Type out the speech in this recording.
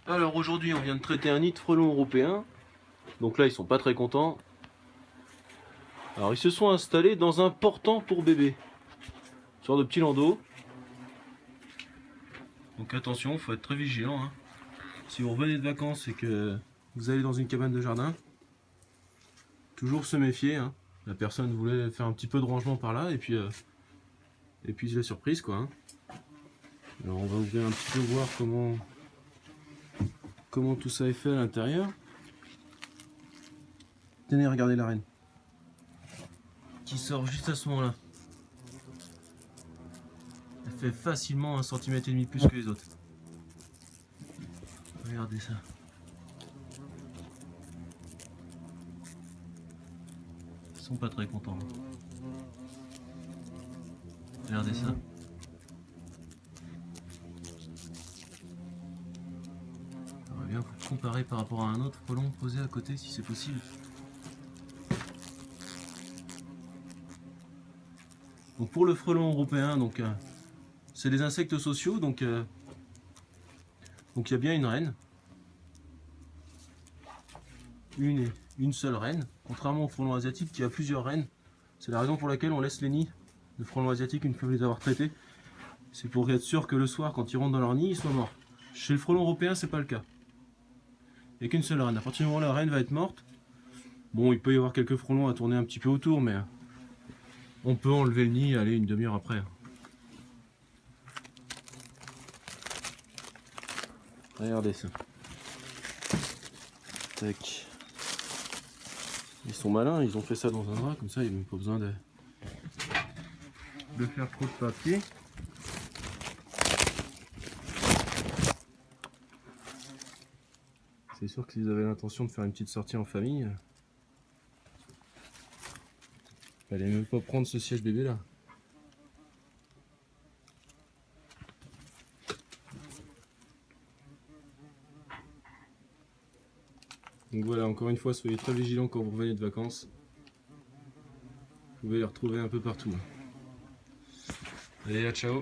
Alors aujourd'hui on vient de traiter un nid de frelons européens. Donc là ils sont pas très contents. Alors ils se sont installés dans un portant pour bébés. Une sorte de petit landau. Donc attention, faut être très vigilant. Hein. Si vous revenez de vacances et que vous allez dans une cabane de jardin, toujours se méfier. Hein. La personne voulait faire un petit peu de rangement par là et puis c'est la surprise quoi. Hein. Alors on va ouvrir un petit peu voir comment tout ça est fait à l'intérieur. Tenez, regardez la reine qui sort juste à ce moment-là. Elle fait facilement 1,5 cm plus que les autres. Regardez ça. Ils sont pas très contents. Regardez ça. J'aimerais bien vous comparer par rapport à un autre frelon posé à côté si c'est possible. Donc pour le frelon européen, c'est des insectes sociaux, donc il y a bien une reine. Une seule reine, contrairement au frelon asiatique qui a plusieurs reines. C'est la raison pour laquelle on laisse les nids de frelons asiatiques une fois les avoir traités. C'est pour être sûr que le soir, quand ils rentrent dans leur nid, ils soient morts. Chez le frelon européen, c'est pas le cas. Il n'y a qu'une seule reine. À partir du moment où la reine va être morte, bon, il peut y avoir quelques frelons à tourner un petit peu autour, mais on peut enlever le nid et aller une demi-heure après. Regardez ça. Tac. Ils sont malins, ils ont fait ça dans un drap, comme ça, ils n'ont pas besoin de faire trop de papier. C'est sûr que si vous avez l'intention de faire une petite sortie en famille, fallait même pas prendre ce siège bébé là. Donc voilà, encore une fois, soyez très vigilants quand vous revenez de vacances. Vous pouvez les retrouver un peu partout. Allez, à ciao!